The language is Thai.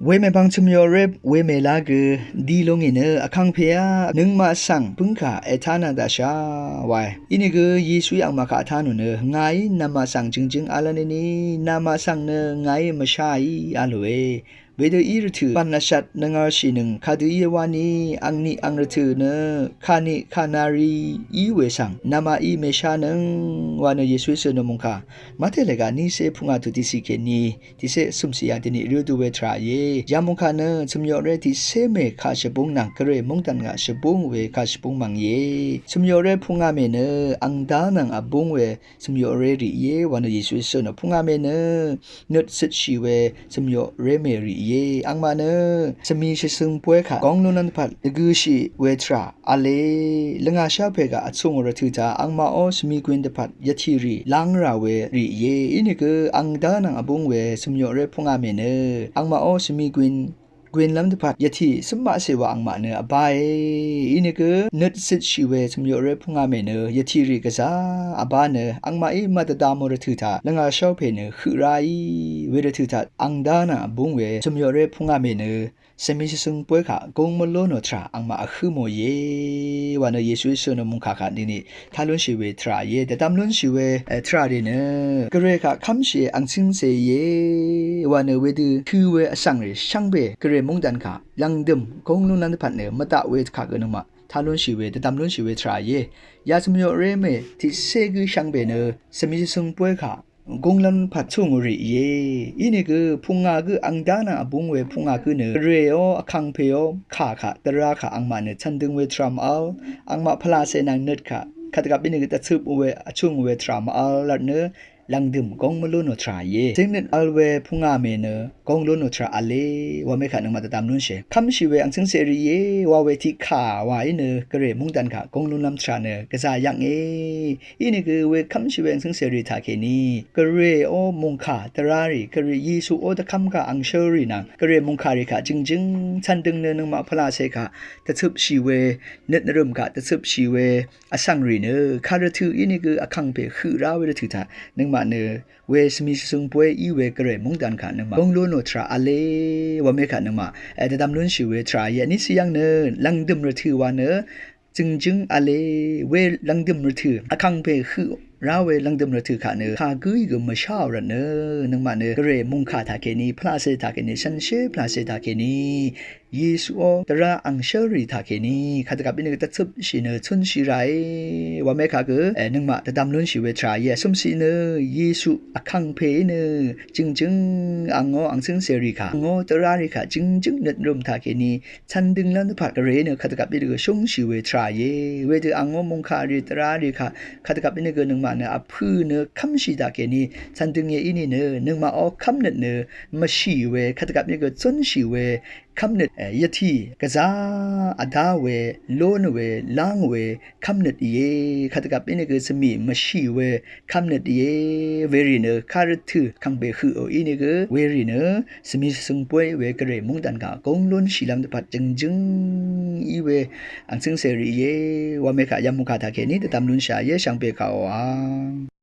เวเมบังชุมยอเรบเวเมลาเกดีลงอินอคังเพียนึงมาสังพึ่งขาเอทานาดาชาวายอินิเกยีสุยังมาขาทานุเนไงนามาสังจึงอาลานีนามาสังเนไงมาชายอาลเวเวเดอีรถือปันนชัดนงอาชินึงคาดูเยวานีอังนีอังรถือเนคานิคานารีอีเวสังนามาอีเมชานึงวานเยสุเซนมุงคามาเทเลกานีเซพุงอาตุติสิเกนีติเซสุมสียันตินิริดูเวทราเยยามุงคาเนชุมยอเรติเซเมคาชบุงนังเกเรมุงตันกาชบุงเวคาชบุงมังเยชุมยอเรพุงอาเมเนอังดานังอบุงเวชุมยอเรริเยวานเยสุเซนพุงอาเมเนนึดสิชีเวชุมยอเรเมริเยอังมาเนสมีชิซึงป่วยค่ะกองนุนันพัดกูชีเวทราอาเลลงอาชาเพกาอัดซุงรทุตาอังมาออสมีกวินเดพัดยะทีรีลังราเวริเยอินิกอังดานังอบุงเวสมยอเรพุงอาเมเนอังมาออสมีกวินลำเดพัดยะทีสมมาเสวะอังมาเนอบายอินิกนึดสิชีเวสมยอเรพุงอาเมเนยะทีรีกะซาอบาเนอังมาอิมาตดามรทุตาลงอาชาเพเนคือไรเวรทุตาอังดานังอบุงเวสมยอเรพุงอาเมเนสมิซึงป่วยค่ะกงมโลโนทราอังมาคือโมเยวานเยซูเซนมุงคาค่ะนี่ทาลุนชีเวทราเยแต่ตามลุนชีเวทราดิเนกเรค่ะคำเชอังซิงเซเยวานเวดืคือเวอสังเรช่างเบกเรมุงดันค่ะลังดมกงนุนันพันเนมตะเวทค่ะกันมาทาลุนชีเวแต่ตามลุนชีเวทราเยยาสมยอเรเมที่เซกุช่างเบเนสมิซึงป่วยค่ะกงลันพัดซุงรีเยอินี่คือพุงอาคืออังดานาบุงเวพุงอาคือเนเรโออคังเพโอขาตราขาอังมาเนชันดึงเวทรามอัลอังมาพลาเซนังเนดค่ะขัดกับอินี่คือตัดซึบเวชุงเวทรามอัลลัดเนลังดื่มกงมลุนโนทราเยซิงเนตอัลเวพุงอาเมเนกงลุนโนทราอเลว่าไม่ขัดนังมาตามนุ่นเชคำชีเวอังซิงเซรีเยว่าเวทิขาว่าอินเนกเรมุงดันค่ะกงลุนลำทราเนกษายังอินี่คือเวคำชีเวอังซิงเซรีทาเคนีกเรโอมุงคาตรารีกเรยีสุโอตะคำค่ะอังเชอรีนังกเรมุงคาริค่ะจึงชันดึงเนนึงมาพลาเซค่ะตะซึบชีเวเนตนรมค่ะตะซึบชีเวอสังรีเนคาร์ทูอินี่คืออคังเพคือราเวรถือท่านึงมาเนเวสมิซึงป่วยอีเวกเรมุงดันค่ะนึงมากงโลโนทราอเลว่าไม่ค่ะนึงมาแต่ดำล้วนชีเวทราเยนี่สิยังเนลังดึมรถือว่าเนจึงอเลเวลังดึมรถืออคังเพคือราเวลังดึมรถือค่ะเนคากุยก็มาชาวระเนนึงมาเนกเรมุงคาทาเกนีพลาเซทาเกนีชันเชพลาเซทาเกนีเยซูโอตระอังเชอรีทาเกนีขัดกับอินกตัดซึบชิเนชุนชิไรว่าไม่ค่ะก็นึงมาแต่ดำล้วนชีเวทราเยสมสีเนเยซูอคังเพเนจึงอังโงอังซึ่งเสรีค่ะโงตระริค่ะจึงเนตรมทาเกนีชันดึงลันผัดกเรเนขัดกับอินกชงชีเวทราเยเวทอังโงมงคาริตระริค่ะขัดกับอินกนึงมาเนอพื้นเนคำชีตาเกนีชันดึงเยอินี่เนนึงมาออกคำเนเนมาชีเวขัดกับอินกจนชีเวคำเนยทีกะซาอดาเวโลนเวลางเวคำเนเยขัดกับอินกสมีมาชีเวคำเนเยเวรีเนคาร์ทูคังเบคือโออินกเวรีเนสมีซึงป่วยเวกเรมุงดันกากงลุนชีลัมตปัดจึงอีเวอังซึงเสรีเยว่าเมกะยามุคาทาเคนีตตามลุนชาเยช่างเปกา